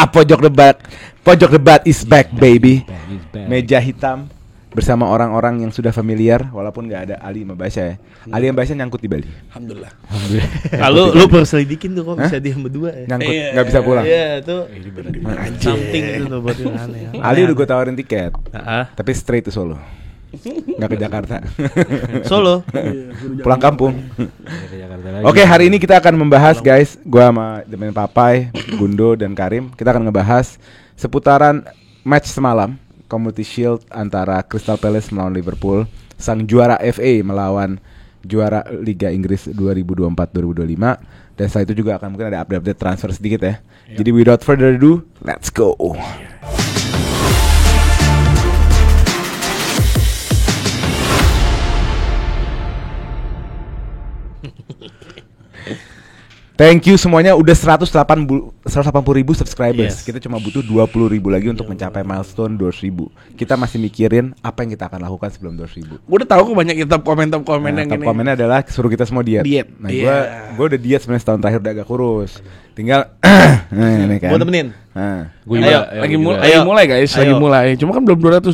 Pojok debat is back baby. Meja hitam bersama orang-orang yang sudah familiar, walaupun nggak ada Ali sama Basya ya. Ali sama Basya nyangkut di Bali. Alhamdulillah. Kalau lu perselidikin tuh kok bisa diam berdua ya. Nyangkut, nggak bisa pulang. Iya itu something itu tuh buat yang aneh. Ali udah gue tawarin tiket, tapi straight to Solo, nggak ke Jakarta. Solo. Pulang kampung. Oke, hari ini kita akan membahas guys, gue sama Demen Papai, Gundo dan Karim, kita akan ngebahas seputaran match semalam Community Shield antara Crystal Palace melawan Liverpool, sang juara FA melawan juara Liga Inggris 2024-2025, dan setelah itu juga akan mungkin ada update transfer sedikit ya. Jadi without further ado, let's go. Thank you semuanya, udah 180.000 subscribers. Kita cuma butuh 20.000 lagi untuk mencapai milestone 200.000. Kita masih mikirin apa yang kita akan lakukan sebelum 200.000. Gue udah tahu kok banyak kita komen yang top ini. Komennya adalah suruh kita semua diet. Nah, gue udah diet sebenarnya setahun terakhir, udah agak kurus. Tinggal ini kan. Gue temenin. Lagi mulai guys, lagi mulai. Cuma kan belum 200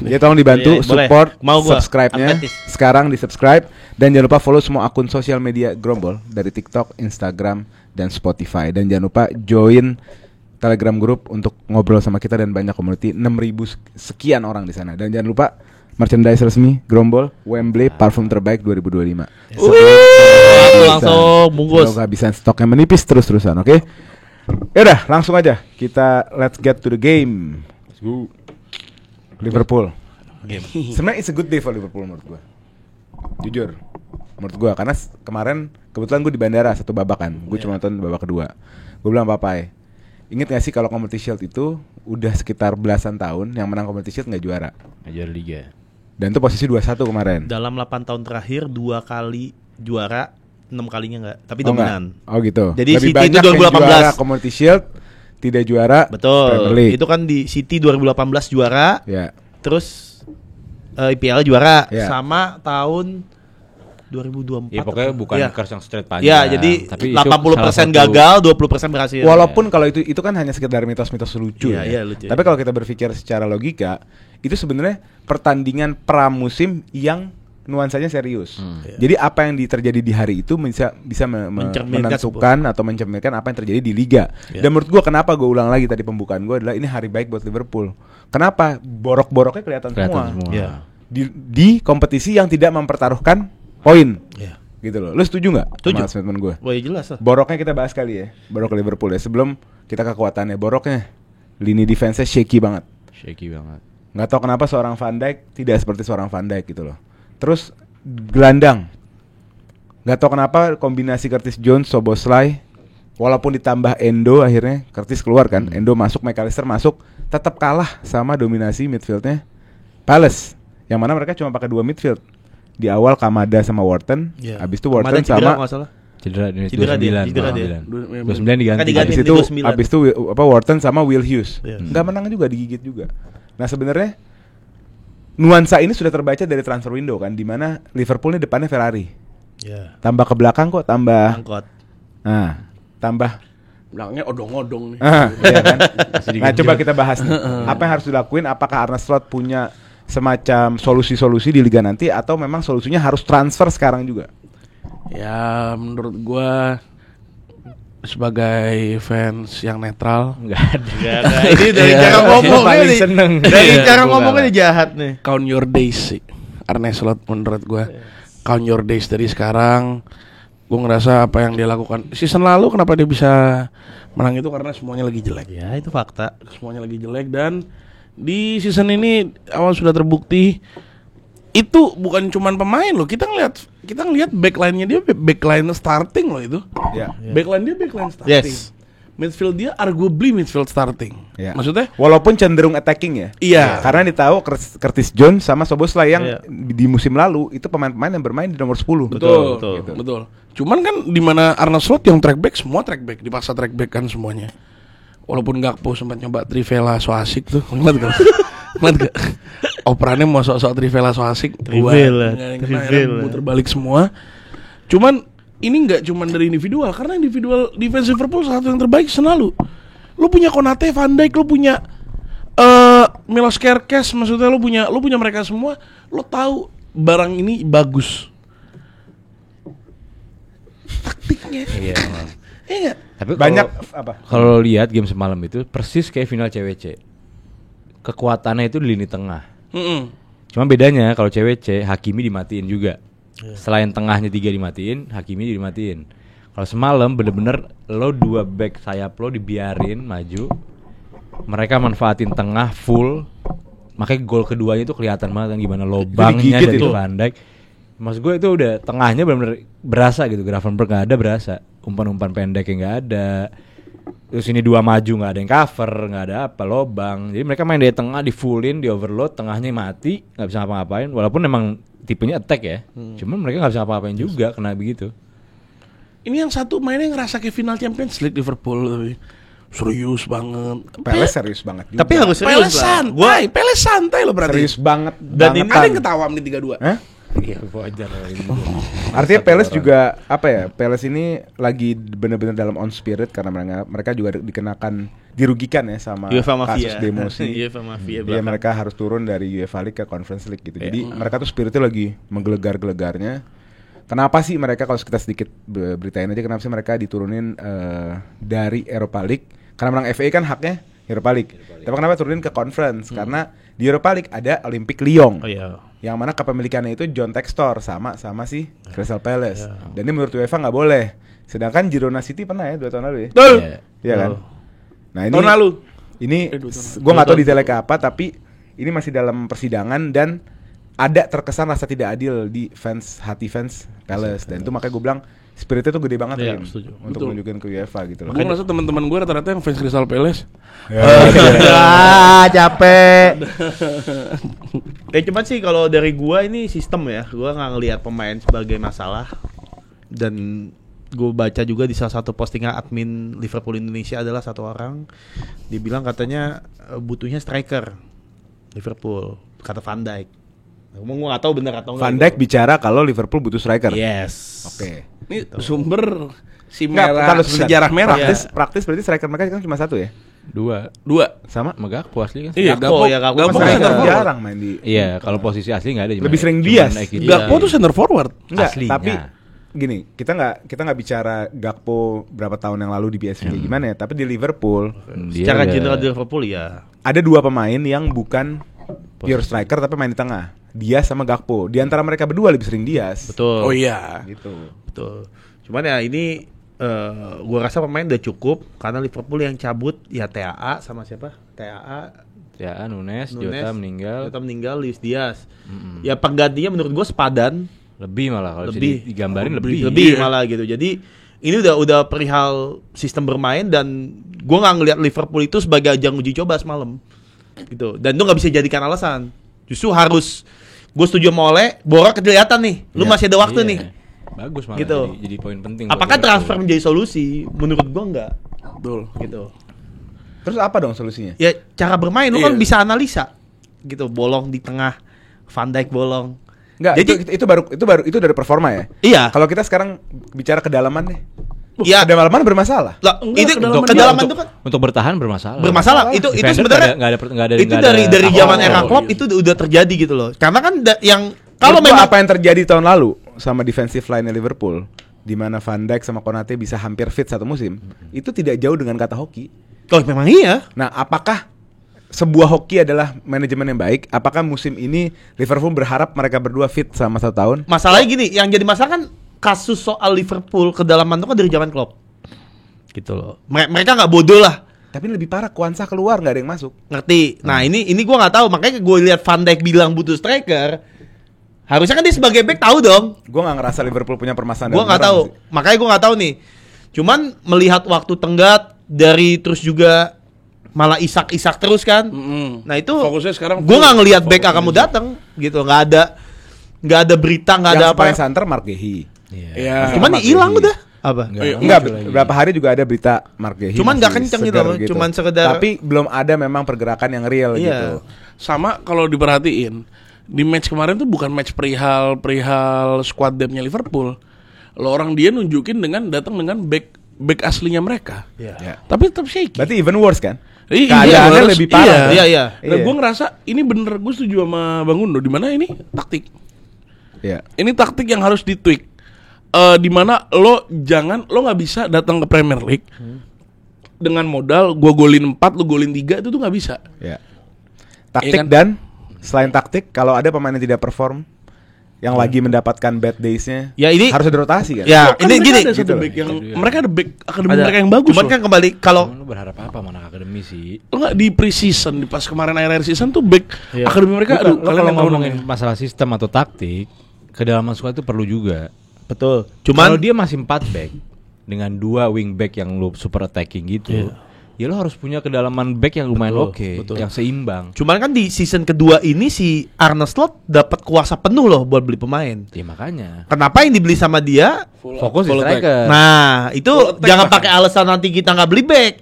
nih. Ya tolong dibantu support subscribe-nya. Atletis. Sekarang di subscribe. Dan jangan lupa follow semua akun sosial media Grombol, dari TikTok, Instagram, dan Spotify. Dan jangan lupa join Telegram group untuk ngobrol sama kita dan banyak community, 6.000 sekian orang di sana. Dan jangan lupa merchandise resmi Grombol, Wembley parfum terbaik 2025. Langsung bungkus. Kehabisan stok yang menipis terus-terusan, oke? Yaudah, langsung aja kita let's get to the game. Let's go. Liverpool. Sebenarnya it's a good day for Liverpool menurut gue. Jujur, menurut gue, karena kemarin kebetulan gue di bandara satu babak kan, gue cuma nonton babak kedua. Gue bilang Papai, inget gak sih kalau Community Shield itu udah sekitar belasan tahun yang menang Community Shield gak juara Liga. Dan itu posisi 2-1 kemarin. Dalam 8 tahun terakhir 2 kali juara, 6 kalinya enggak, tapi dominan. Oh gitu. Jadi lebih City itu banyak 2018 juara Community Shield, tidak juara betul. Itu kan di City 2018 juara. Ya. Terus IPL juara sama tahun 2024. Ya pokoknya bukan curse yang straight panjang. Ya, jadi tapi 80% gagal, 20% berhasil. Walaupun kalau itu kan hanya sekedar mitos-mitos lucu ya. Lucu. Tapi kalau kita berpikir secara logika, itu sebenarnya pertandingan pramusim yang nuansanya serius. Jadi apa yang terjadi di hari itu bisa menentukan atau mencerminkan apa yang terjadi di liga. Dan menurut gue, kenapa gue ulang lagi tadi pembukaan gue adalah ini hari baik buat Liverpool. Kenapa? Borok-boroknya kelihatan semua. Di kompetisi yang tidak mempertaruhkan poin. Gitu loh. Lu setuju nggak sama statement gue? Wah, jelas lah. Boroknya kita bahas kali ya. Borok Liverpool ya. Sebelum kita kekuatannya, boroknya lini defense-nya shaky banget. Nggak tahu kenapa seorang Van Dijk tidak seperti seorang Van Dijk gitu loh. Terus gelandang, nggak tahu kenapa kombinasi Curtis Jones, Szoboszlai, walaupun ditambah Endo, akhirnya Curtis keluar kan, Endo masuk, McAllister masuk, tetap kalah sama dominasi midfieldnya Palace, yang mana mereka cuma pakai 2 midfield. Di awal Kamada sama Wharton, habis itu Wharton sama cedera 29 diganti. Habis itu Wharton sama Will Hughes, nggak menang juga, digigit juga. Nah sebenarnya nuansa ini sudah terbaca dari transfer window kan, di mana Liverpool ini depannya Ferrari. Tambah ke belakang kok tambah angkot. Nah, tambah belakangnya odong-odong nih. Iya kan? Nah, coba kita bahas nih. Apa yang harus dilakuin? Apakah Arne Slot punya semacam solusi-solusi di liga nanti, atau memang solusinya harus transfer sekarang juga? Ya, menurut gua sebagai fans yang netral enggak ada. Ini dari cara ngomongnya nih. Dari cara ngomongnya jahat nih. Count your days sih Arne Slot menurut gue. Count your days dari sekarang. Gue ngerasa apa yang dia lakukan season lalu, kenapa dia bisa menang itu karena semuanya lagi jelek. Ya, itu fakta. Semuanya lagi jelek, dan di season ini awal sudah terbukti itu bukan cuman pemain loh. Kita ngelihat backline-nya dia backline starting loh itu. Backline dia backline starting. Midfield dia arguably midfield starting. Maksudnya walaupun cenderung attacking ya. Iya. Karena ditahu Curtis Jones sama Szoboszlai yang di musim lalu itu pemain-pemain yang bermain di nomor 10. Betul. Cuman kan di mana Arne Slot yang track back, semua track back, dipaksa track back kan semuanya. Walaupun Gakpo sempat nyoba Trivela so asik tuh. Ingat gak? Operannya mau sok-sok Trivela so asik. Trivela. Muter balik semua. Cuman ini nggak cuma dari individual, karena individual defense Liverpool satu yang terbaik selalu. Lu punya Konate, Van Dijk, lu punya Milos Kerkez, maksudnya lu punya mereka semua, lu tahu barang ini bagus. Taktiknya. Iya. Iya. Tapi banyak apa? Kalau lihat game semalam itu persis kayak final CWC. Kekuatannya itu di lini tengah. Cuma bedanya kalau CWC Hakimi dimatiin juga. Selain tengahnya 3 dimatiin, Hakimi dimatiin. Kalau semalam bener-bener lo 2 back sayap lo dibiarin maju. Mereka manfaatin tengah full. Makanya gol keduanya itu kelihatan banget kan gimana lobangnya dari Van Dijk. Maksud gue itu udah tengahnya benar-benar berasa gitu. Gravenberch nggak ada berasa, umpan-umpan pendek yang nggak ada. Terus ini 2 maju nggak ada yang cover, nggak ada apa lobang. Jadi mereka main dari tengah, di fullin, di overload, tengahnya mati, nggak bisa ngapa-ngapain. Walaupun memang tipenya attack ya, cuman mereka nggak bisa ngapa-ngapain juga kena begitu. Ini yang satu mainnya ngerasa kayak final Champions League Liverpool tapi serius banget. Peles serius banget juga. Tapi harus serius lah. Peles santai loh berarti. Serius banget. Dan ini ada yang ketawa menit 32. Iya wajar lah ini. Artinya Peles juga apa ya? Peles ini lagi benar-benar dalam on spirit karena mereka juga dirugikan ya sama kasus demosi. UEFA Mafia. Iya, mereka harus turun dari UEFA League ke Conference League gitu. Jadi mereka tuh spiritnya lagi menggelegar-gelegarnya. Kenapa sih mereka, kalau kita sedikit beritain aja, kenapa sih mereka diturunin dari Europa League? Karena menang FA kan haknya Europa League. Tapi kenapa turunin ke Conference? Karena di Europa League ada Olympique Lyon. Oh iya. Yang mana kepemilikannya itu John Textor sama si Crystal Palace. Dan ini menurut UEFA nggak boleh. Sedangkan Girona City pernah ya 2 tahun lalu ya. Iya kan? Nah ini tahun lalu. Ini gue nggak tahu detailnya ke apa, tapi ini masih dalam persidangan dan ada terkesan rasa tidak adil di hati fans Palace. Dan itu makanya gue bilang spiritnya tuh gede banget untuk menunjukin ke UEFA gitu loh. Gue ngerasa teman-teman gue rata-rata yang fans Crystal Palace. Capek. Cuman sih kalau dari gua ini sistem ya, gua nggak ngelihat pemain sebagai masalah. Dan gue baca juga di salah satu postingan admin Liverpool Indonesia adalah satu orang dibilang katanya butuhnya striker Liverpool, kata Van Dijk. Gue nggak tahu benar atau enggak. Van Dijk bicara kalau Liverpool butuh striker. Yes. Oke. Ini sumber si merah, sejarah merah. Praktis berarti striker mereka kan cuma 1 ya? 2 sama Gakpo asli kan? Iya, Gakpo jarang main di. Iya, kalau posisi asli nggak ada. Lebih sering Dias. Gakpo tuh center forward. Enggak, tapi gini, kita nggak bicara Gakpo berapa tahun yang lalu di PSV gimana ya, tapi di Liverpool secara general di Liverpool ya. Ada 2 pemain yang bukan pure striker tapi main di tengah. Dias sama Gakpo. Di antara mereka berdua lebih sering Dias. Betul. Oh iya, gitu. Betul. Cuman ya ini gua rasa pemain udah cukup karena Liverpool yang cabut ya TAA sama siapa? TAA Nunes, Jota meninggal, Luis Diaz. Ya penggantinya menurut gua sepadan, lebih malah kalau digambarin lebih malah gitu. Jadi ini udah perihal sistem bermain dan gua nggak ngelihat Liverpool itu sebagai ajang uji coba semalam. Gitu. Dan itu nggak bisa jadikan alasan. Justru harus, gue setuju sama Ole, Borak kelihatan nih, lu masih ada waktu nih. Bagus malah gitu. Jadi poin penting. Apakah transfer menjadi solusi? Menurut gua enggak. Betul. Gitu. Terus apa dong solusinya? Ya cara bermain lu kan bisa analisa. Gitu, bolong di tengah, Van Dijk bolong. Enggak, jadi itu dari performa ya? Iya. Kalau kita sekarang bicara kedalaman nih. Iya, kedalaman bermasalah. Lah, itu kedalaman itu kan untuk bertahan bermasalah. Itu sebenarnya enggak ada itu dari zaman era Klopp itu udah terjadi gitu loh. Karena kan yang kalau memang apa yang terjadi tahun lalu sama defensive line Liverpool, di mana Van Dijk sama Konate bisa hampir fit satu musim, itu tidak jauh dengan kata hoki. Oh, memang iya. Nah, apakah sebuah hoki adalah manajemen yang baik? Apakah musim ini Liverpool berharap mereka berdua fit selama 1 tahun? Masalahnya gini, yang jadi masalah kan kasus soal Liverpool kedalaman itu kan dari zaman Klopp. Gitu loh. Mereka nggak bodoh lah. Tapi lebih parah, Kwanza keluar nggak ada yang masuk. Ngerti? Nah ini gue nggak tahu. Makanya gue lihat Van Dijk bilang butuh striker. Harusnya kan dia sebagai back tahu dong. Gue nggak ngerasa Liverpool punya permasalahan. Gue nggak tahu. Makanya gue nggak tahu nih. Cuman melihat waktu tenggat dari terus juga malah isak terus kan. Nah itu fokusnya sekarang gue nggak ngelihat back kamu datang gitu. Nggak ada berita, nggak ada apa. Yang paling santer Mark Gehi. Iya. Cuman hilang udah. Apa? Enggak, beberapa hari juga ada berita Mark Gehi. Cuman nggak kenceng gitu loh. Cuman sekedar. Tapi belum ada memang pergerakan yang real gitu. Sama kalau diperhatiin di match kemarin tuh bukan match perihal squad depth-nya Liverpool. Lo orang dia nunjukin datang dengan back back aslinya mereka. Ya. Tapi tetap shaky. Berarti even worse kan? Keadaannya lebih parah. Iya. Nah, gue ngerasa ini bener, gue setuju sama Bang Undo. Di mana ini taktik. Iya. Ini taktik yang harus ditweak. Di mana lo nggak bisa datang ke Premier League dengan modal gue golin 4, lo golin 3, itu tuh nggak bisa. Ya. Taktik dan selain taktik, kalau ada pemain yang tidak perform, yang lagi mendapatkan bad days-nya, ya ini harus ada rotasi kan? Ya, kan ini gini. ada satu back yang mereka ada back akademi mereka yang bagus. Cuman kan kembali kalau Lu berharap apa mana akademi sih? lo nggak di pre-season, di pas kemarin akhir season tuh back akademi mereka. Lo kalau yang ngomongin masalah sistem atau taktik, kedalaman squad itu perlu juga. betul. Kalau dia masih 4 back dengan 2 wing back yang lu super attacking gitu, ya lo harus punya kedalaman back yang lumayan Betul. yang seimbang. Cuman kan di season kedua ini si Arne Slot dapat kuasa penuh loh buat beli pemain. Ya makanya Kenapa yang dibeli sama dia? fokus di full striker. Nah, itu Full attack jangan bahkan. pakai alasan nanti kita nggak beli back.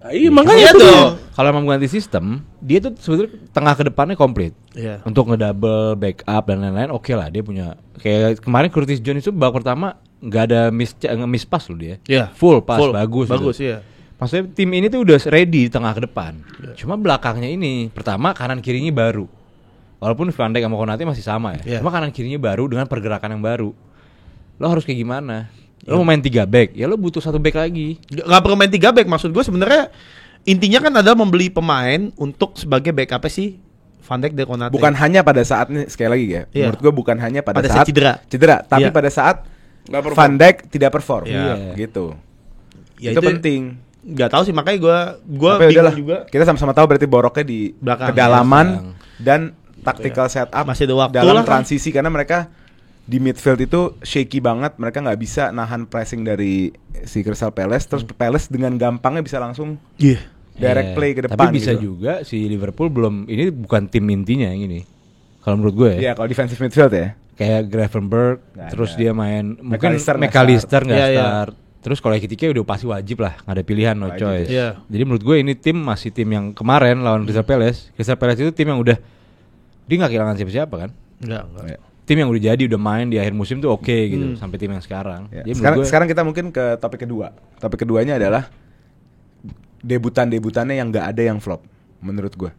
Iya makanya Iya tuh. dong. Kalau emang ganti sistem, dia tuh sebetulnya tengah ke depannya komplit. Iya. Untuk ngedouble, backup dan lain-lain, oke lah dia punya. Kayak kemarin Curtis Jones itu babak pertama nggak ada miss pass loh dia. Iya. Full pass, bagus. Bagus gitu. ya. Maksudnya tim ini tuh udah ready tengah ke depan. Cuma belakangnya ini, pertama kanan kirinya baru. Walaupun Van Dijk sama Konate masih sama ya. Cuma kanan kirinya baru dengan pergerakan yang baru. Lo harus kayak gimana? Lo mau main 3 back, ya lo butuh 1 back lagi. Nggak perlu main 3 back. Maksud gue sebenarnya intinya kan adalah membeli pemain untuk sebagai backup sih Van Dijk dan Konate. Bukan hanya pada saat ini, sekali lagi ya. Iya. Menurut gue bukan hanya pada Pada saat saat cedera. tapi Iya. pada saat Nggak perform. Van Dijk tidak perform. Iya. Gitu. Ya, itu penting. Nggak tahu sih, makanya gue Tapi bingung udahlah, juga. kita sama-sama tahu berarti boroknya di Belakang. kedalaman Belakang. dan tactical setup. Masih ada waktu dalam lah kan. transisi karena mereka di midfield itu shaky banget, mereka nggak bisa nahan pressing dari si Crystal Palace, terus Palace dengan gampangnya bisa langsung Iya. direct Iya. play ke depan. Tapi bisa gitu. juga si Liverpool belum, ini bukan tim intinya yang ini. Kalau menurut gue Iya, kalau defensive midfield ya. kayak Gravenberch, Nggak terus ada. dia main mungkin McAllister nggak McAllister nggak Iya, iya. start. Terus kalau Ekitike udah pasti wajib lah, nggak ada pilihan, no Wajib. choice. Iya. Jadi menurut gue ini tim masih tim yang kemarin lawan Crystal Palace. Crystal Palace itu tim yang udah dia nggak kehilangan siapa-siapa kan. Enggak. Ya. Tim yang udah jadi udah main di akhir musim tuh oke gitu sampai tim yang sekarang. Ya. Jadi menurut Sekarang, gue sekarang kita mungkin ke topik kedua. Topik keduanya adalah debutannya yang nggak ada yang flop menurut gue.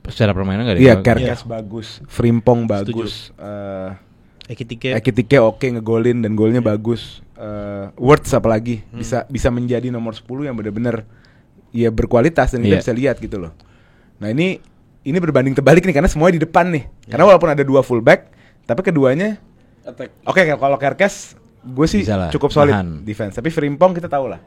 secara permainan nggak ada. Iya, yang bagus. Kerkes bagus, Frimpong bagus, Ekitike oke ngegolin dan golnya bagus. Words apalagi bisa menjadi nomor 10 yang benar-benar ya berkualitas dan kita Iya. bisa lihat gitu loh. Nah, ini berbanding terbalik nih karena semuanya di depan nih. Karena walaupun ada 2 fullback, tapi keduanya oke, kalau Kerkes gue sih Bisa lah, cukup solid nahan. defense, tapi Frimpong kita tahu lah.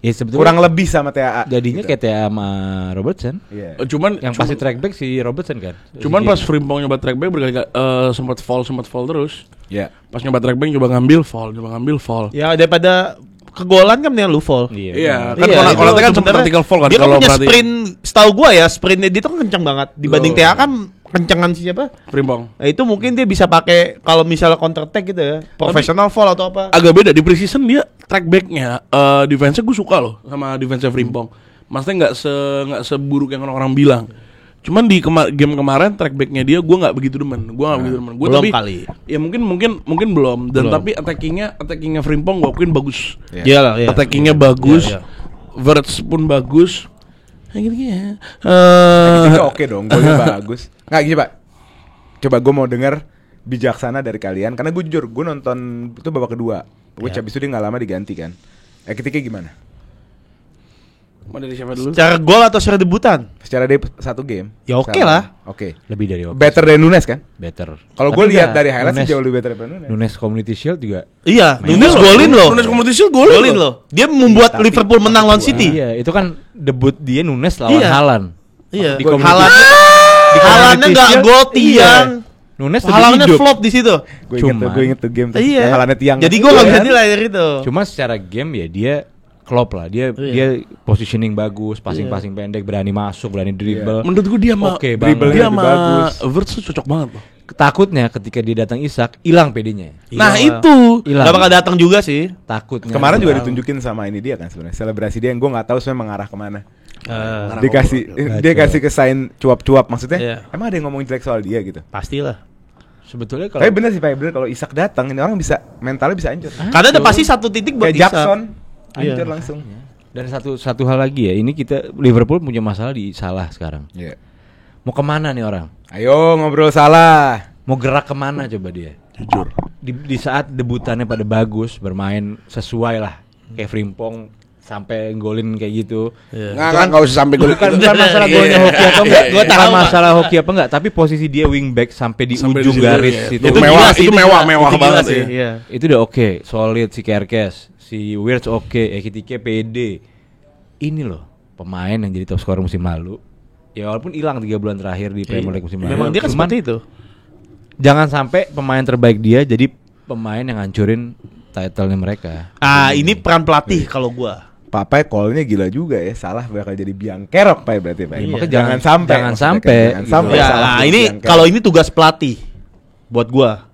Ya sebetulnya Kurang lebih sama TAA. jadinya gitu. kayak TAA sama Robertson. Iya. Cuman Yang pasti track back si Robertson kan. Cuman Si- pas Frimpong nyoba track back berkali-kali sempat fall terus. Iya. Pas nyoba track back nyoba ngambil fall. Ya daripada kegolan kan mendingan lu fall. Iya, kan Iya, Konate itu kan sempat sebenarnya vertical fall kan dia kan kalau punya berarti sprint, setahu gua ya sprintnya dia tuh kencang banget dibanding TA kan kencangan siapa? Frimpong. Nah, itu mungkin dia bisa pakai kalau misalnya counter attack gitu ya, professional fall atau apa. Agak beda di preseason dia track backnya, defense-nya gue suka loh sama defense Frimpong. Maksudnya nggak seburuk yang orang-orang bilang. Cuman di game kemarin track backnya dia gue nggak begitu demen. Gue Belum tapi kali. ya mungkin belum. Dan tapi attackingnya Frimpong gue akuin bagus. Iya. Iyalah, iya. Attackingnya bagus, Iya, Verts pun bagus. Kayak gitu ya. Ekitike oke dong, golnya bagus. Nggak gini Pak. Coba gue mau denger bijaksana dari kalian karena gue jujur gue nonton itu babak kedua. Which habis itu dia nggak lama diganti kan. Ekitike gimana? Mau dari siapa dulu? Secara gol atau secara debutan? Secara dia satu game. Ya oke Sama. lah. Oke. lebih dari Better dari Nunes kan? better. Kalau Tapi gue lihat nggak, dari highlights sih Nunes- jauh lebih better daripada Nunes. Nunes Community Shield juga. Iya, Main Nunes loh. golin loh. Nunes Community Shield golin loh. Dia membuat Tapi Liverpool menang lawan City. Iya, itu kan debut dia Nunes lawan Iya. Haaland. Iya. Di Community- Haalandnya Community nggak Shield, gol iya. tiang. Nunes lebih Haalandnya hidup. flop di situ. Gue inget tuh game tuh. Iya. Yang halannya tiang. Jadi gue nggak bisa Iya. nilai dari itu. Cuma secara game ya dia klop lah. Dia positioning bagus, passing pendek, berani masuk, berani dribble. Menurut gue dia sama Oke dribble-nya dia lebih sama bagus. Verts tuh cocok banget loh. Takutnya ketika dia datang Isak, hilang PD-nya. Nah Iya. itu Hilang. Gak bakal datang juga sih. Takutnya. Kemarin juga hilang. ditunjukin sama ini dia kan sebenarnya. Selebrasi dia yang gue nggak tahu sebenarnya mengarah kemana. Eh, Dia kasih ke sign cuap-cuap maksudnya. Iya. Emang ada yang ngomongin jelek soal dia gitu. pastilah. Sebetulnya kalau Tapi bener sih Pak, bener kalau Isak datang ini orang bisa mentalnya bisa hancur. Karena ada pasti satu titik buat Kayak Isak. Jackson. hancur langsung. Dan satu hal lagi ya, ini kita Liverpool punya masalah di Salah sekarang. Iya. Mau kemana nih orang? Ayo ngobrol Salah. Mau gerak kemana coba dia? Jujur. Di saat debutannya pada bagus, bermain sesuai lah, kayak Frimpong sampai golin kayak gitu. Nggak usah sampai golin. Bukan masalah golnya hoki apa enggak, gue tahu masalah hoki apa enggak, tapi posisi dia wingback sampai di ujung garis itu mewah banget sih. Iya. Itu udah oke, solid si Kerkes, si Wirtz oke, Ekitike PD. Ini loh pemain yang jadi top scorer musim lalu. Ya walaupun hilang 3 bulan terakhir di Premier League musim lalu. Memang dia kan seperti itu. Jangan sampai pemain terbaik dia jadi pemain yang ngancurin title-nya mereka. Ini peran pelatih kalau gua. Papai call-nya gila juga ya. Salah bakal jadi biang kerok Pak berarti Pak. Iya. Jangan sampai. Jangan sampai. Ya, Salah ini biang kerok. kalau ini tugas pelatih buat gua.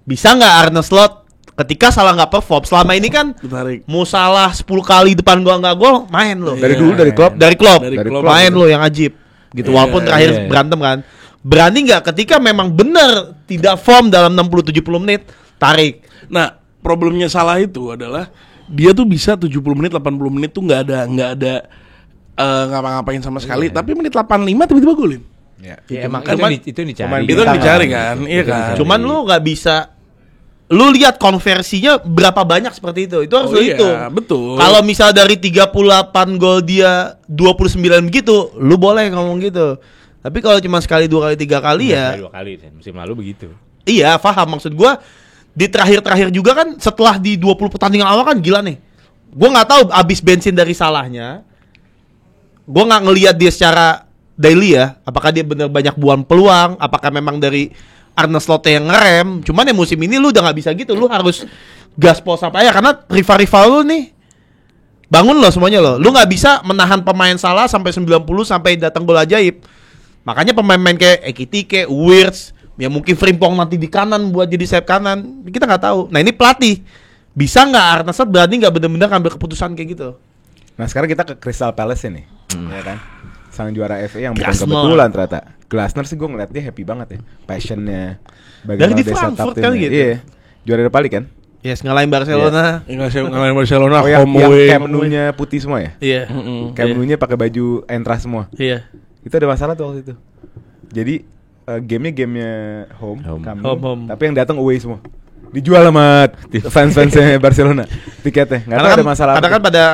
Bisa nggak Arne Slot ketika Salah nggak perform selama ini kan Ditarik. mau Salah 10 kali depan gua nggak gol main lo. Dari dulu dari klub. Dari klub klub. main lo yang ajib gitu. Walaupun terakhir berantem kan. Berani nggak ketika memang benar tidak form dalam 60-70 menit tarik. Nah, problemnya Salah itu adalah dia tuh bisa 70 menit 80 menit tuh nggak ada ngapa-ngapain sama sekali, tapi menit 85 tiba-tiba golin. Ya. Ya, emang Cuman- itu yang dicari. Pemain Itu yang bintang dicari lah. kan, iya kan. Cuman lu nggak bisa. Lu lihat konversinya berapa banyak seperti itu. Itu harus Oh lu iya, hitung. betul. Kalau misal dari 38 gol dia 29 begitu, lu boleh ngomong gitu. Tapi kalau cuma sekali, 2 kali, 3 kali ya. 2 kali musim lalu begitu. Iya, paham maksud gua. Di terakhir-terakhir juga kan setelah di 20 pertandingan awal kan gila nih. Gua nggak tahu abis bensin dari Salahnya. Gua nggak ngelihat dia secara daily ya. Apakah dia bener banyak buang peluang? Apakah memang dari Arne Slot yang ngerem? Cuman ya musim ini lu udah nggak bisa gitu. Lu harus gaspol sampai ya karena rival-rival lu nih bangun loh semuanya loh. Lu nggak bisa menahan pemain Salah sampai 90 sampai datang gol ajaib. Makanya pemain-pemain kayak Ekitike, Wirtz, ya mungkin Frimpong nanti di kanan buat jadi sayap kanan. Kita nggak tahu. Nah ini pelatih bisa nggak Arne Slot berani nggak benar-benar ngambil keputusan kayak gitu? Nah sekarang kita ke Crystal Palace ini, ya kan? Sang juara FA yang bukan Glasner. kebetulan ternyata. Glasner sih gue ngeliat dia happy banget ya, passionnya. Dari di dia Frankfurt setup kan timnya. gitu. Iya, juara Europa League kan? Yes, ngalahin Barcelona. Ngalahin Barcelona Oh yang home away. Camp Nou-nya putih semua ya? Iya. Camp Nou-nya pakai baju Entra semua. Iya. Itu ada masalah tuh waktu itu. Jadi gamenya home. Camp Nou, Home. tapi yang datang away semua. Dijual sama fans-fansnya Barcelona tiketnya. Nggak tahu ada masalah. Karena apa. kan pada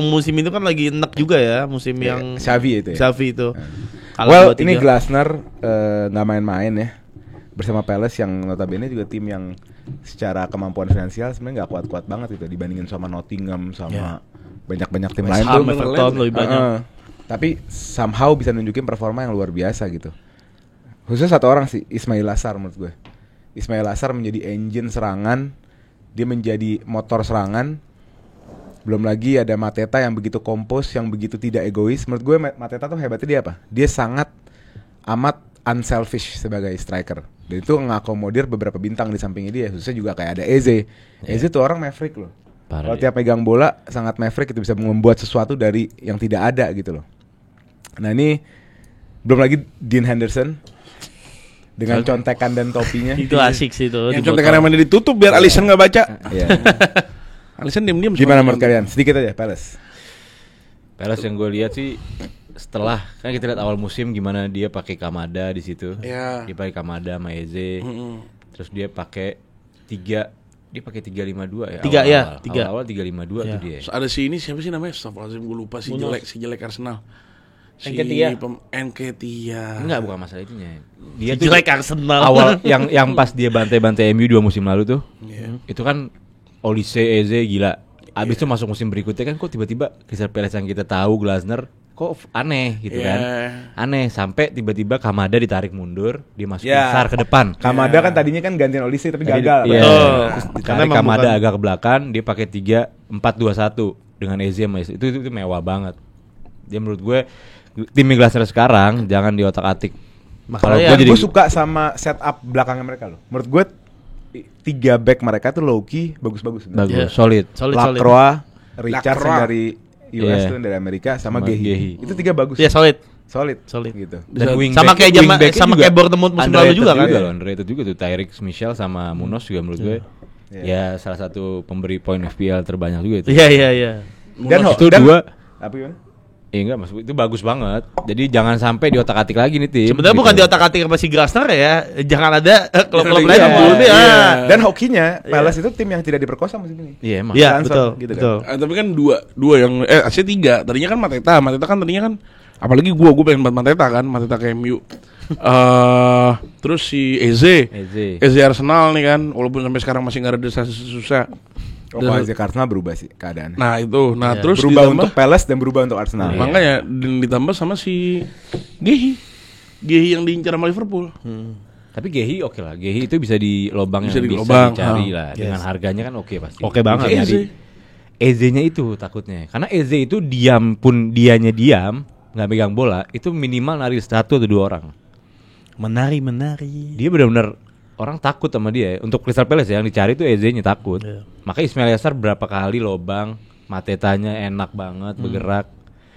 musim itu kan lagi enek juga ya, musim yang Xavi itu ya. Xavi itu. Kalah Well, 2-3. ini Glasner nggak main-main ya bersama Palace yang notabene juga tim yang secara kemampuan finansial sebenarnya nggak kuat-kuat banget gitu dibandingin sama Nottingham sama banyak-banyak tim lain West Ham, tuh. Everton lebih banyak. Tapi somehow bisa nunjukin performa yang luar biasa gitu. Khususnya satu orang sih, Ismail Assar menurut gue. Ismail Assar menjadi engine serangan, dia menjadi motor serangan. Belum lagi ada Mateta yang begitu kompos, yang begitu tidak egois. Menurut gue Mateta tuh hebatnya dia apa? Dia sangat amat unselfish sebagai striker. Dan itu ngakomodir beberapa bintang di sampingnya dia. Khususnya juga kayak ada Eze. Eze tuh orang maverick loh. Kalau tiap pegang bola sangat maverick, itu bisa membuat sesuatu dari yang tidak ada gitu loh. Nah ini belum lagi Dean Henderson dengan contekan dan topinya. Itu asik sih itu. Yang contekan yang ditutup biar Alisson nggak baca. Iya. Alisson diam-diam. Gimana menurut kalian? Sedikit aja Palace. Palace yang gue lihat sih setelah kan kita lihat awal musim gimana dia pakai Kamada di situ. Iya. Dia pakai Kamada sama Eze. Terus dia pakai 352 ya. Tiga, awal-awal. ya, 3. Awal-awal 352 tuh dia. Terus ada si ini siapa sih namanya? Astagfirullahaladzim gue lupa si jelek Arsenal. Nketiah. Nketiah. Enggak, bukan masalah itunya. Dia Dia tuh jelek Arsenal. awal yang pas dia bantai-bantai MU 2 musim lalu tuh. Itu kan Olise, Eze gila. Abis itu masuk musim berikutnya kan kok tiba-tiba Crystal Palace yang kita tahu Glasner kok aneh gitu kan. Aneh sampai tiba-tiba Kamada ditarik mundur, dia masuk besar ke depan. Kamada kan tadinya kan gantiin Olise tapi gagal. Iya. Karena Terus ditarik emang Kamada bukan- agak ke belakang, dia pakai 3-4-2-1 dengan Eze sama Eze. Itu mewah banget. Dia menurut gue tim Glasner sekarang jangan diotak-atik. Kalau Makanya Gue suka sama setup belakangnya mereka loh. Menurut gue 3 back mereka tuh low key bagus-bagus. bagus, Iya. solid. Solid. Lacroix, Richards Lacroix. yang dari US Iya. tuh dari Amerika sama Sama Gehi. Gehi. Itu 3 bagus. Iya, solid. Solid Gitu. Dan Sama kayak wingbacknya sama juga kayak Bournemouth musim underrated lalu juga kan? loh, underrated juga tuh Tyreek Michel sama Munoz juga menurut gue Ya salah satu pemberi poin FPL terbanyak juga itu. Iya. Dan itu dua. Apa gimana? Enggak, maksud itu bagus banget. Jadi jangan sampai diotak-atik lagi nih tim. Sebenarnya bukan di otak-atik sama si Grasner ya. Jangan ada klub-klub lain Iya. yang bunuh dia. Dan hokinya Palace itu tim yang tidak diperkosa musim ini. Iya emang. Iya, Transfer, betul. gitu kan. Betul. Tapi kan dua yang asli 3. Tadinya kan Mateta kan tadinya kan apalagi gue pengen banget Mateta ke MU. Terus si Eze Arsenal nih kan, walaupun sampai sekarang masih nggak ada desas-susah. Kalau Eze Arsenal berubah sih keadaan. Nah itu, terus berubah ditambah, untuk Palace dan berubah untuk Arsenal. makanya ditambah sama si Gehi yang diincar sama Liverpool. Tapi Gehi oke lah. Gehi itu bisa di lobang Bisa yang di bisa lobang, dicari lah. Dengan harganya kan oke pasti. Oke banget. Bisa nyari. Eze-nya itu takutnya. Karena Eze itu diam pun dianya diam, nggak megang bola, itu minimal nari 1 atau 2 orang. Menari. Dia benar-benar orang takut sama dia. Untuk Crystal Palace yang dicari tuh Eze-nya takut. Maka Ismail Yassar berapa kali lobang, Matetanya enak banget bergerak.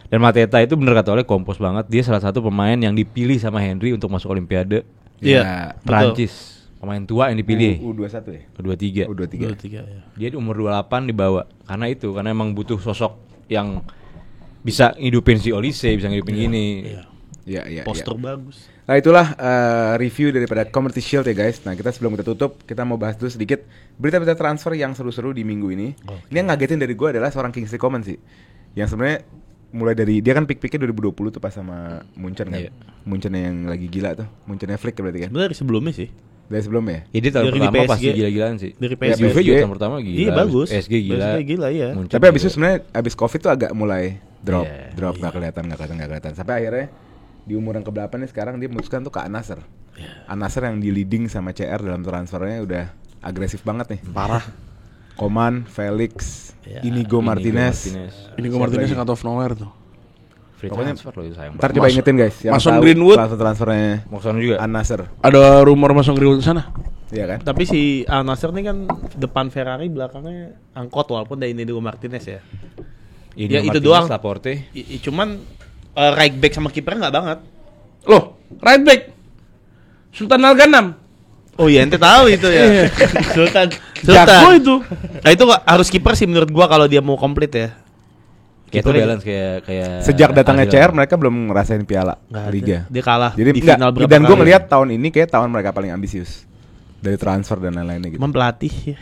Dan Mateta itu bener kata oleh kompos banget. Dia salah satu pemain yang dipilih sama Henry untuk masuk Olimpiade. Iya. Prancis. Pemain tua yang dipilih. U21 ya? U23. Ya. Dia di umur 28 dibawa. Karena emang butuh sosok yang bisa ngidupin si Olise, bisa ngidupin gini. Iya. Postur bagus. Nah itulah review daripada Community Shield ya guys. Nah kita sebelum kita tutup, kita mau bahas dulu sedikit berita-berita transfer yang seru-seru di minggu ini. Ini yang ngagetin dari gue adalah seorang Kingsley Coman sih. Yang sebenarnya mulai dari, dia kan pick-picknya 2020 tuh pas sama Munchen kan. Munchennya yang lagi gila tuh, Munchennya Flick berarti kan. Dari sebelumnya sih. Dari sebelumnya ya? Jadi tahun Dari pertama PSG. pasti gila-gilaan sih. Dari Ya, PSG. Juve juga tahun pertama gila. Iya bagus. PSG gila. PSG gila ya. Munchen Tapi abis itu gila. sebenarnya abis Covid tuh agak mulai drop, Iya. nggak kelihatan. Sampai akhirnya di umur yang ke-8 nih sekarang dia memutuskan tuh ke Al-Nassr. Al-Nassr yang di leading sama CR dalam transfernya udah agresif banget nih. Parah. Coman, Felix, Inigo Martinez. Ini gue Martinez yang out of nowhere tuh. Free Pokoknya transfer loh itu sayang. Ntar coba ingetin guys yang Mason tahu Greenwood. transfernya Mason juga. Al-Nassr. Ada rumor masuk Greenwood sana. Iya kan? Tapi si Al Nassr ini kan depan Ferrari, belakangnya angkot walaupun dari Inigo Martinez ya. Ya, itu doang. Laporte. Cuman right back sama kipernya nggak banget. Loh, right back Sultan Al-Ghanam. Oh iya, ente tahu itu ya. Sultan. Jago itu. Nah itu harus kiper sih menurut gua kalau dia mau komplit ya. Kayak itu balance kayak Sejak datangnya Adil. CR mereka belum ngerasain piala Nggak ada. Liga. Dia kalah Jadi di final berapa dan gue kali. ngelihat tahun ini kayak tahun mereka paling ambisius dari transfer dan lain-lainnya gitu. Cuman pelatih ya.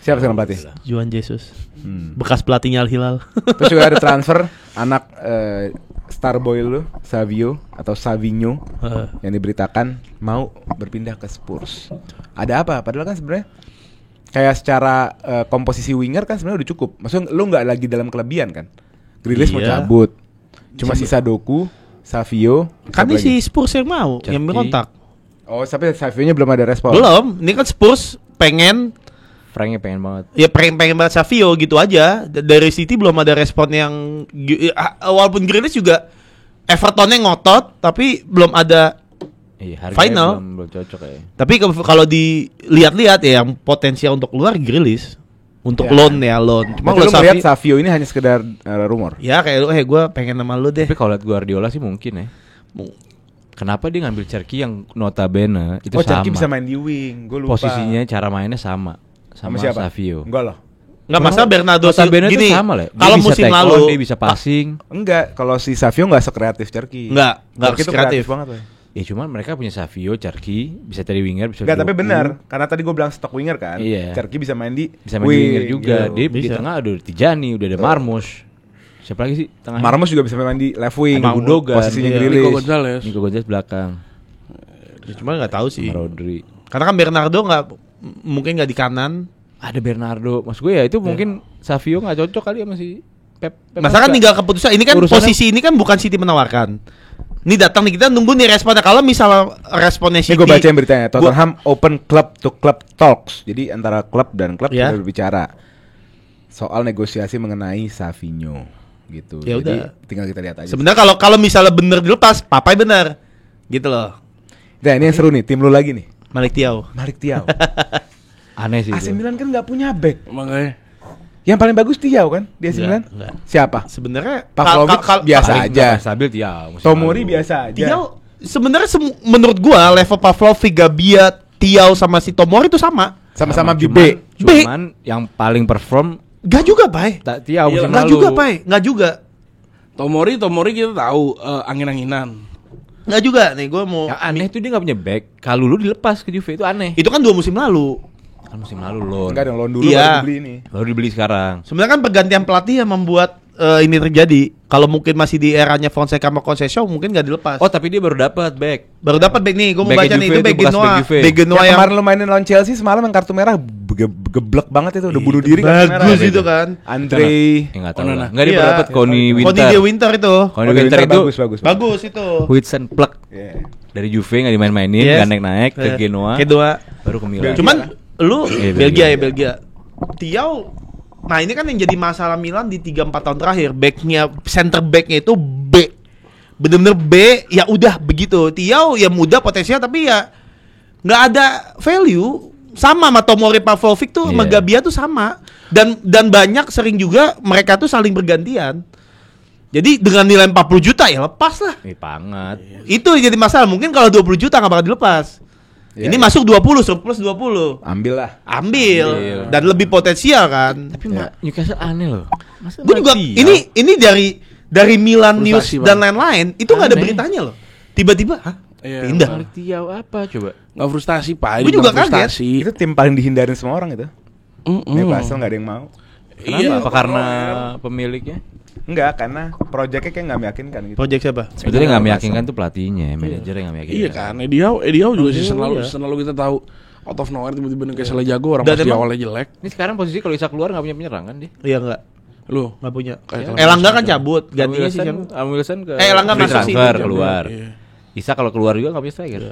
Siapa sekarang pelatih? Juan Jesus. Bekas pelatihnya Al Hilal. Terus juga ada transfer anak Starboy lu, Savio atau Savinho yang diberitakan mau berpindah ke Spurs. Ada apa? Padahal kan sebenarnya kayak secara komposisi winger kan sebenarnya udah cukup. Maksudnya lu nggak lagi dalam kelebihan kan? Grealish mau Iya. cabut, cuma sisa Doku, Savio. Kan siapa ini si lagi? Spurs yang mau, yang Cherky. kontak. Oh, sampai Savio-nya belum ada respon. Belum, ini kan Spurs pengen Franknya pengen banget. ya pengen banget Savio gitu aja. Dari City belum ada respon yang walaupun Grealish juga Evertonnya ngotot tapi belum ada. Iya, harganya Final. belum cocok ya. Tapi kalau dilihat-lihat ya yang potensial untuk keluar Grealish untuk Ya. loan. Cuma Berarti kalau lu ngeliat Savio ini hanya sekedar rumor. ya kayak lu gue pengen sama lu deh. Tapi kalau lihat Guardiola sih mungkin ya. Kenapa dia ngambil Cherky yang notabene itu Oh, sama. Cherky bisa main di wing. Gue lupa. Posisinya, cara mainnya sama siapa? Savio. Enggak loh. Enggak masalah Bernardo Notabene gini. itu sama lah. Dia Kalau bisa musim take on, lalu dia bisa passing. Enggak, kalau si Savio enggak sekreatif Cherky. Enggak Cherky tuh kreatif banget loh. Ya cuman mereka punya Savio, Cherky, bisa dari winger, bisa Enggak, tapi Doku. benar. Karena tadi gue bilang stok winger kan. Iya. Cherky bisa main di Bisa main di winger juga. Iya. Dia di Bisa. tengah ada Tijani, udah ada Marmos. Siapa lagi sih tengah? Marmos juga bisa main di left wing. Ada Gundogan. Posisinya Iya. Grealish. Nico Gonzalez. Nico Gonzalez belakang. Cuma nggak tahu sih. Sama Rodri. Karena kan Bernardo mungkin nggak di kanan. Ada Bernardo. Maksud gue ya itu mungkin Savio nggak cocok kali sama si Pep. Masa kan tinggal keputusan. Ini kan Urusannya- posisi ini kan bukan City menawarkan. Ini datang nih kita nunggu nih responnya. Kalau misalnya responnya Ini City, gue bacain beritanya. Tottenham open club to club talks. Jadi antara klub dan klub Ya. sudah berbicara soal negosiasi mengenai Savinho gitu. Ya Jadi udah. tinggal kita lihat aja. sebenarnya kalau misalnya bener dilepas, papai bener, gitu loh. Nah, ini yang seru nih, tim lu lagi nih. Malik Thiaw. Malik Thiaw. Aneh sih AC itu. Milan kan nggak punya back. Makanya Yang paling bagus Thiaw kan di AC Milan. Enggak. Siapa? Sebenarnya Pavlovic biasa Paling aja. nggak stabil Thiaw. musim Tomori lalu. biasa aja. Thiaw sebenarnya menurut gua level Pavlovic, Gabia, Thiaw sama si Tomori itu sama. Sama-sama di B. Cuman yang paling perform Gak juga, Pai. Tiaw musim Gak lalu. juga, Pai. Gak juga. Tomori kita tahu angin-anginan. Gak juga nih, gue mau. Yang aneh tuh dia gak punya back. Kalulu dilepas ke Juve itu aneh. Itu kan 2 musim lalu. Kan musim lalu loan. Enggak dong, loan dulu Iya. baru dibeli ini. Baru dibeli sekarang. Sebenarnya kan pergantian pelatih yang membuat ini terjadi. Kalau mungkin masih di eranya Fonseca sama Conceição mungkin gak dilepas. Oh tapi dia baru dapat back. Baru dapat back nih, gue mau Backnya baca nih Juve itu itu back bekas Genoa. back Juve. Back Genoa Yang yang kemarin lo mainin lawan Chelsea semalam yang kartu merah geblek banget itu, udah bunuh diri kartu merah. bagus itu kan. Andre Enggak tahu Onana. lah. Enggak dia Iya. baru dapat Conny Conny Winter. de Winter itu. Conny Winter itu Bagus itu. Huijsen plek Iya. dari Juve enggak dimain-mainin, Yes. enggak naik-naik ke Genoa. Genoa. Baru ke Milan. Cuman lu Iya, Belgia ya Belgia. Belgia. Tiaw. Nah, ini kan yang jadi masalah Milan di 3-4 tahun terakhir. Backnya, center backnya itu B. Bener-bener B, ya udah begitu. Tiaw ya muda potensial tapi ya nggak ada value. Sama Tomori Pavlovic tuh sama Iya. Gabia tuh sama. Dan banyak sering juga mereka tuh saling bergantian. Jadi dengan nilai 40 juta ya lepas lah. Pangat. Itu yang jadi masalah. Mungkin kalau 20 juta nggak bakal dilepas. Iya, Ini iya. masuk 20, surplus 20. Ambil lah. Ambil. Dan lebih potensial kan. Tapi Ya. Newcastle aneh loh. Masa Gue juga Tiaw? ini dari Milan News Frustasi dan banget. lain-lain itu nggak ada Aneh. beritanya loh. Tiba-tiba, hah? Iya, Pindah. Balik Tiaw apa coba? Nggak frustasi, Pak. Gua juga kaget. Itu tim paling dihindarin semua orang itu. Newcastle nggak ada yang mau. Kenapa? Iya, Apa karena pemiliknya? Enggak, karena proyeknya kayak nggak meyakinkan gitu. Project siapa? Sebetulnya nggak meyakinkan tuh pelatihnya, manajernya nggak meyakinkan. Iya kan, Ediao juga Iya, season lalu, iya. season lalu kita tahu out of nowhere tiba-tiba Newcastle jago, orang Dan pas di emang- awalnya jelek. Ini sekarang posisi kalau Isak keluar nggak punya penyerang kan dia? Iya enggak, Lu nggak punya. Kayak Elangga kan cabut, gantinya sih siapa? Wilson ke Elangga free masuk sih. transfer Iya. keluar. Iya. Isak kalau keluar juga nggak bisa striker.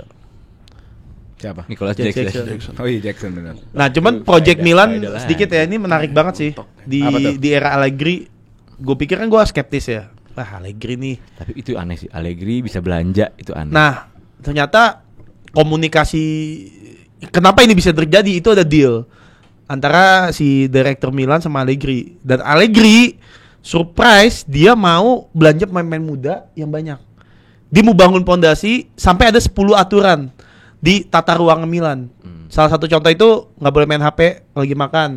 Siapa? Nicholas Jackson. Jackson. Oh iya Jackson benar. Nah, cuman Project Milan faedah lah. sedikit ya, ini menarik banget sih. Apa tuh? Di era Allegri, gue pikir kan gue skeptis ya. Wah, Allegri nih. Tapi itu aneh sih. Allegri bisa belanja itu aneh. Nah, ternyata komunikasi kenapa ini bisa terjadi itu ada deal antara si direktur Milan sama Allegri, dan Allegri surprise dia mau belanja pemain-pemain muda yang banyak. Dia mau bangun pondasi sampai ada 10 aturan di tata ruang Milan. Salah satu contoh itu nggak boleh main HP lagi makan.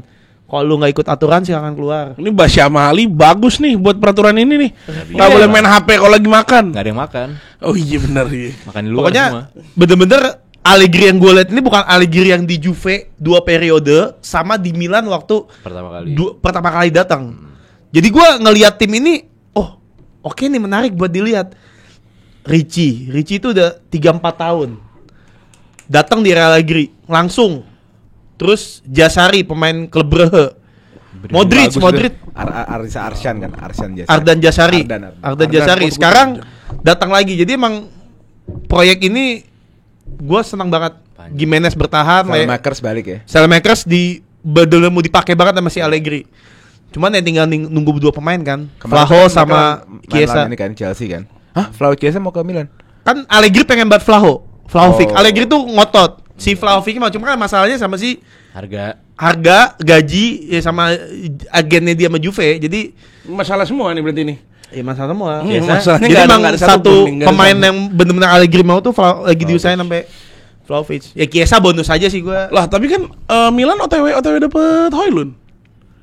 Kalau lu nggak ikut aturan silakan keluar. ini Basyama Ali bagus nih buat peraturan ini nih. Nggak boleh main HP kalau lagi makan. Nggak ada yang makan. Oh iya benar iya. Makan di luar Pokoknya semua. bener-bener Allegri yang gue lihat ini bukan Allegri yang di Juve 2 periode sama di Milan waktu Pertama kali. datang. Jadi gue ngelihat tim ini, oh oke nih menarik buat dilihat. Ricci itu udah 3-4 tahun datang di Real Allegri langsung. Terus Jasari pemain klub Brugge. Modric. Arisa Arshan kan, Arshan Jasari. Ardan Jasari. Ardan. Ardan Jasari. Sekarang datang lagi. Jadi emang proyek ini gue senang banget. Gimenez bertahan. Makers balik ya. Salamakers bener-bener mau dipakai banget sama si Allegri. Cuman ya tinggal nunggu 2 pemain kan. Vlaho sama Chiesa. Ini kan Chelsea kan. Hah? Vlaho Chiesa mau ke Milan? Kan Allegri pengen banget Vlahovic. Oh. Allegri tuh ngotot. Si Vlahovic mah cuma kan masalahnya sama si harga, gaji ya sama agennya dia sama Juve. Jadi Masalah semua nih berarti nih. ya masalah semua. Masalahnya Jadi nggak emang ada satu pun nih, nggak ada pemain satu. yang benar-benar Allegri mau tuh lagi diusahain sampai Vlahovic. Ya Chiesa bonus aja sih gue. Lah tapi kan Milan OTW dapet Højlund.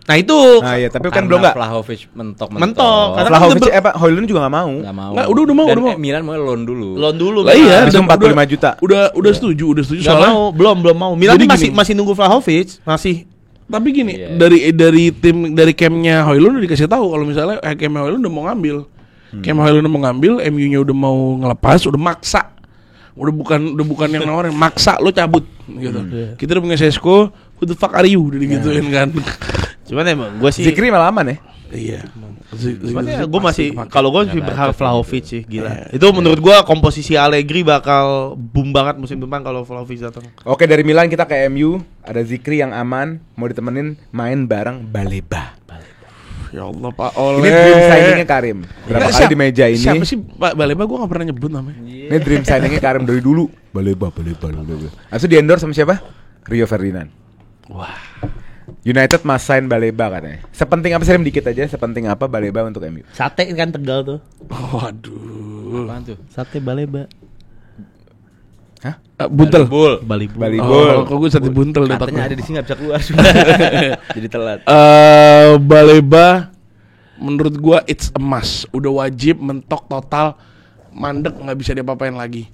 Nah itu Nah iya, tapi kan belum nggak. Vlahovic mentok. Karena kan Vlahovic udah Højlund juga nggak mau. Nggak mau. Nggak, udah mau, Dan udah mau. Milan mau loan dulu. loan dulu. Lah iya, Habis dan 45 juta. Udah setuju Nggak soalnya. mau, belum mau. Milan Jadi tuh gini. masih nunggu Vlahovic, masih. Tapi gini, Iya. dari campnya Højlund udah dikasih tahu kalau misalnya campnya Højlund udah mau ngambil. Camp Højlund udah mau ngambil, MU-nya udah mau ngelepas, udah maksa. Udah bukan yang nawarin, maksa lo cabut gitu. Kita udah punya Sesko, who the fuck are you? Udah digituin kan. Cuman emang gue sih. Zikri malah aman ya. Iya. Cuman ya gue masih kalau gue masih berharap Vlahovic sih, gila. Iya. Itu menurut gue komposisi Allegri bakal boom banget musim depan kalau Vlahovic datang. Oke, dari Milan kita ke MU. Ada Zikri yang aman, mau ditemenin main bareng Baleba. Ya Allah Pak Ini Oleh. dream signingnya Karim. Berapa kali di meja ini? Siapa sih Pak Baleba? Gue gak pernah nyebut namanya. Ini dream signingnya Karim dari dulu. Baleba. Habis itu di endorse sama siapa? Rio Ferdinand. Wah. United must sign Baleba katanya. Sepenting apa sih, dikit aja. Sepenting apa Baleba untuk MU? Sate kan Tegal tuh. Waduh. Apaan tuh? Sate Baleba. Hah? Buntel. Bali Bull. Oh, kok gue satu buntel deh Katanya ada takutnya. di sini nggak bisa keluar. Jadi telat. Baleba menurut gua it's a must. Udah wajib mentok total, mandek nggak bisa diapa-apain lagi.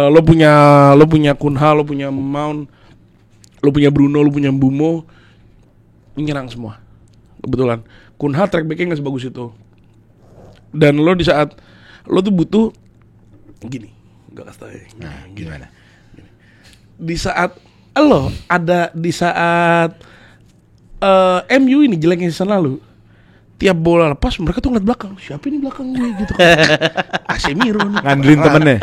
Lo punya Kunha, lo punya Mount, lo punya Bruno, lo punya Mbumo, menyerang semua. Kebetulan Kunha track backnya nggak sebagus itu. Dan lo di saat lo tuh butuh gini, nggak kasih tau ya. Nah, gimana? Di saat lo ada di saat MU ini jeleknya season lalu, tiap bola lepas mereka tuh ngeliat belakang, siapa ini belakang gue gitu. Casemiro nih. Ngandelin temennya.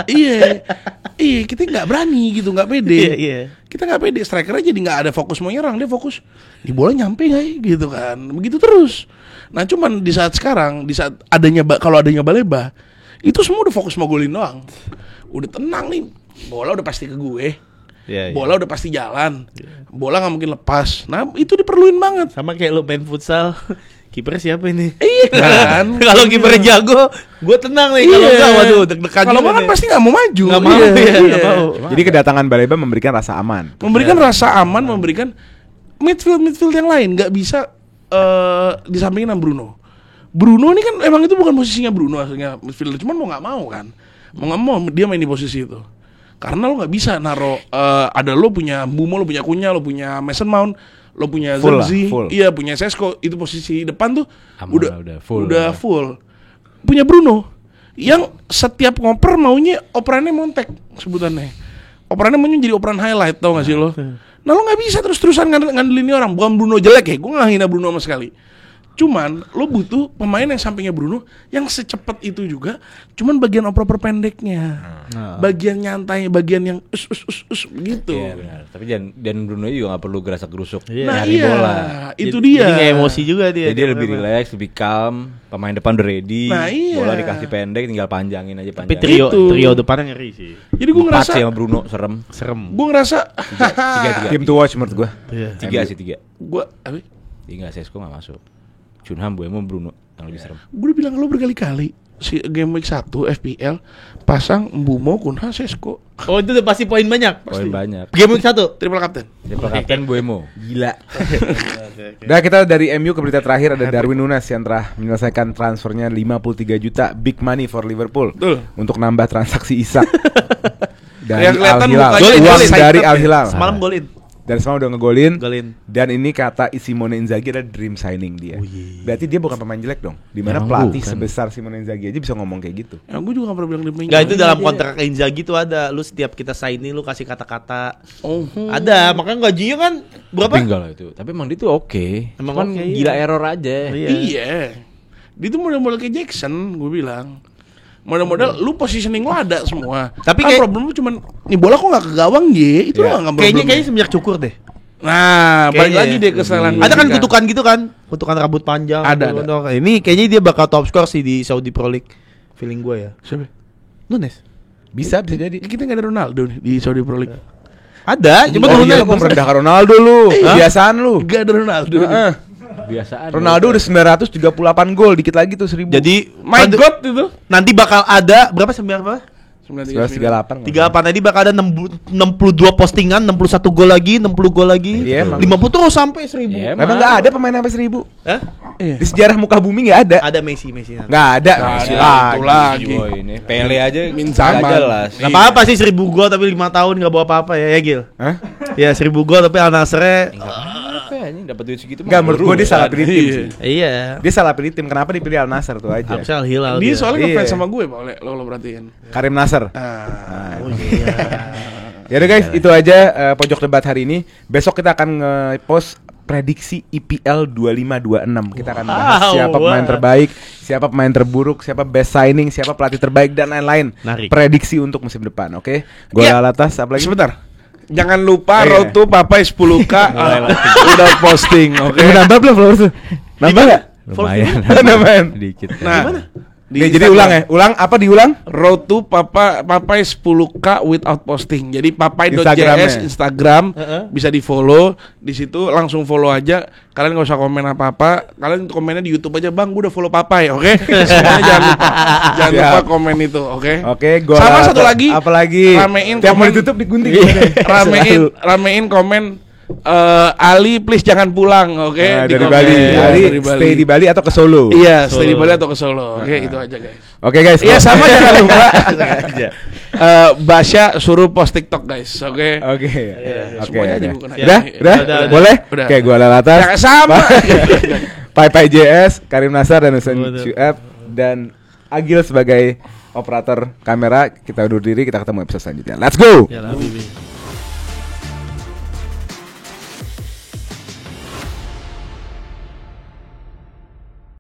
Iya, kita nggak berani gitu, nggak pede. Iya. Kita nggak pede, striker aja jadi nggak ada fokus mau nyerang, dia fokus di bola nyampe nggak ya gitu kan, begitu terus. Nah cuman di saat sekarang, di saat adanya kalau adanya Baleba, itu semua udah fokus mau golin doang, udah tenang nih, bola udah pasti ke gue. Bola udah pasti jalan, bola nggak mungkin lepas. Nah itu diperluin banget. Sama kayak lo main futsal, kipernya siapa ini? Iya kan. Kalau kipernya jago, gue tenang nih. Kalau enggak, waduh, deg-degan. Kalau kan pasti nggak mau maju. Nggak mau, nggak mau. Jadi kedatangan Baleba memberikan rasa aman. Memberikan rasa aman, memberikan midfield yang lain. Nggak bisa disampingin sama Bruno. Bruno ini kan emang itu bukan posisinya Bruno aslinya midfielder, cuman mau nggak mau kan, mau nggak mau dia main di posisi itu. Karena lo nggak bisa naro ada lo punya Mbumo, lo punya Cunha, lo punya Mason Mount, lo punya Zirkzee, iya punya Sesko, itu posisi depan tuh udah full. Punya Bruno yang setiap ngoper maunya operannya montek sebutannya. Operannya maunya jadi operan highlight, tau gak sih lo? Nah lo nggak bisa terus-terusan ngandelin ini orang. Bukan Bruno jelek ya, gue nggak hina Bruno sama sekali. Cuman lo butuh pemain yang sampingnya Bruno yang secepat itu juga, cuman bagian oper pendeknya, bagian nyantai, bagian yang begitu. Iya benar. Tapi dan Bruno juga nggak perlu gerasak gerusuk Nah nyari iya, bola. itu dia. Jadi nggak emosi juga dia. Jadi dia lebih relax, lebih calm. Pemain depan udah ready. Nah, iya. Bola dikasih pendek, tinggal panjangin aja Tapi panjangin. trio depannya ngeri sih. Jadi gue Empat ngerasa, sih sama Bruno serem. gue ngerasa, Tiga. Team to watch menurut gua. Tiga. gue Tiga Sesko nggak masuk. Cunha, Mbumo, Bruno yang lebih serem. udah bilang lo berkali-kali si game week 1 FPL pasang Mbumo, Cunha, Sesko, Oh itu udah pasti poin banyak. Poin banyak. Game week 1. triple captain. Triple kapten Mbumo. Gila. Udah kita dari MU ke berita terakhir ada Darwin Núñez yang telah menyelesaikan transfernya 53 juta big money for Liverpool. Betul. Untuk nambah transaksi Isak. Dari Yang kelihatan Al-Hilal. mukanya Uang excited dari ya. Al-Hilal. Semalam golin. Dan semalam udah ngegolin. Golin. Dan ini kata Simone Inzaghi adalah dream signing dia. Berarti dia bukan pemain jelek dong. Dimana Emang pelatih bukan. sebesar Simone Inzaghi aja bisa ngomong kayak gitu. Ya gue juga gak pernah bilang dia main. Enggak, itu dalam kontrak Inzaghi tuh ada. Lu setiap kita sign lu kasih kata-kata. Oh. Ada, makanya gajinya kan berapa? Tapi enggak lah itu. Tapi emang dia tuh oke. Emang Cuman oke, gila iya. error aja. Iya. Dia tuh model-model kayak Jackson, gue bilang. Model-model lu positioning lo ada semua. Tapi kan kayak- problem lu cuman nih bola kok gak ke gawang ye. Itu Ya. doang kan problemnya. Kayaknya semenjak cukur deh. Nah, balik Kayaknya. lagi deh ke kesalahan. Ada kan Jika. kutukan gitu kan, kutukan rambut panjang. Ada. Ini kayaknya dia bakal top score sih di Saudi Pro League. Feeling gue ya. Siapa? Nunes. Bisa jadi. Kita gak ada Ronaldo nih di Saudi Pro League. Ada, cuma Oh Nunes. iya, lu merendahkan Ronaldo lu. Kebiasaan lu. Gak ada Ronaldo. Heeh. Biasaan. Ronaldo udah 938 gol, dikit lagi tuh 1000. Jadi My God itu. nanti bakal ada berapa 9 berapa? 938. 38 tadi bakal ada 62 postingan, 61 gol lagi, 60 gol lagi. Iya, emang. 50 terus sampai 1000. Iya, Memang nggak ada pemain sampai 1000. Hah? Di sejarah muka bumi nggak ada. Ada Messi nanti. Nggak ada. Itu Lagi. lagi. Oh, ini Pele aja Minzaman. nggak jelas. Gak apa-apa sih 1000 gol tapi 5 tahun gak bawa apa-apa ya Gil? Hah? Ya 1000 gol tapi Al Nassr Apa ya ini dapat duit segitu? Nggak, menurut gua dia salah pilih tim Iya. sih. Iya. Dia salah pilih tim. Kenapa dipilih Al Nassr tuh aja? Harusnya Al Hilal Dia soalnya Iya. ngefans sama gue, Pak. Lo perhatiin. Karim Nasser. Iya. Ya udah guys, itu aja pojok debat hari ini. Besok kita akan nge-post prediksi IPL 2526. Kita akan bahas Wow, siapa pemain wah. terbaik, siapa pemain terburuk, siapa best signing, siapa pelatih terbaik dan lain-lain. Menarik. Prediksi untuk musim depan, oke? Gue Ya. Latas, apa lagi? Sebentar. Jangan lupa Oh, iya. Road to Papai 10K udah posting, oke? Udah nambah belum followers tuh? Nambah nggak? Lumayan. Lumayan. Dikit. Nah, Nih, jadi ulang ya. Diulang? Road to Papai 10K without posting. Jadi papai.js Instagram bisa di-follow. Di situ langsung follow aja. Kalian enggak usah komen apa-apa. Kalian komennya di YouTube aja, Bang. Gue udah follow Papai, oke? Semuanya jangan lupa komen itu, oke? Oke, sama satu lagi. Apalagi? Ramein tiap komen. mau ditutup digunting. ramein komen. Ali please jangan pulang, oke? Dari Bali. Ali stay di Bali atau ke Solo? Iya, stay di Bali atau ke Solo. Oke, itu aja guys. Oke guys. Iya sama jangan lupa. Basya suruh post TikTok guys, oke? Oke. Semuanya dibuka aja. Udah? Boleh? Oke, gua Lalatas. Jangan sama. Papai.js, Karim Nasar dan Husain Syueb dan Agil sebagai operator kamera. Kita undur diri, kita ketemu episode selanjutnya. Let's go. Ya,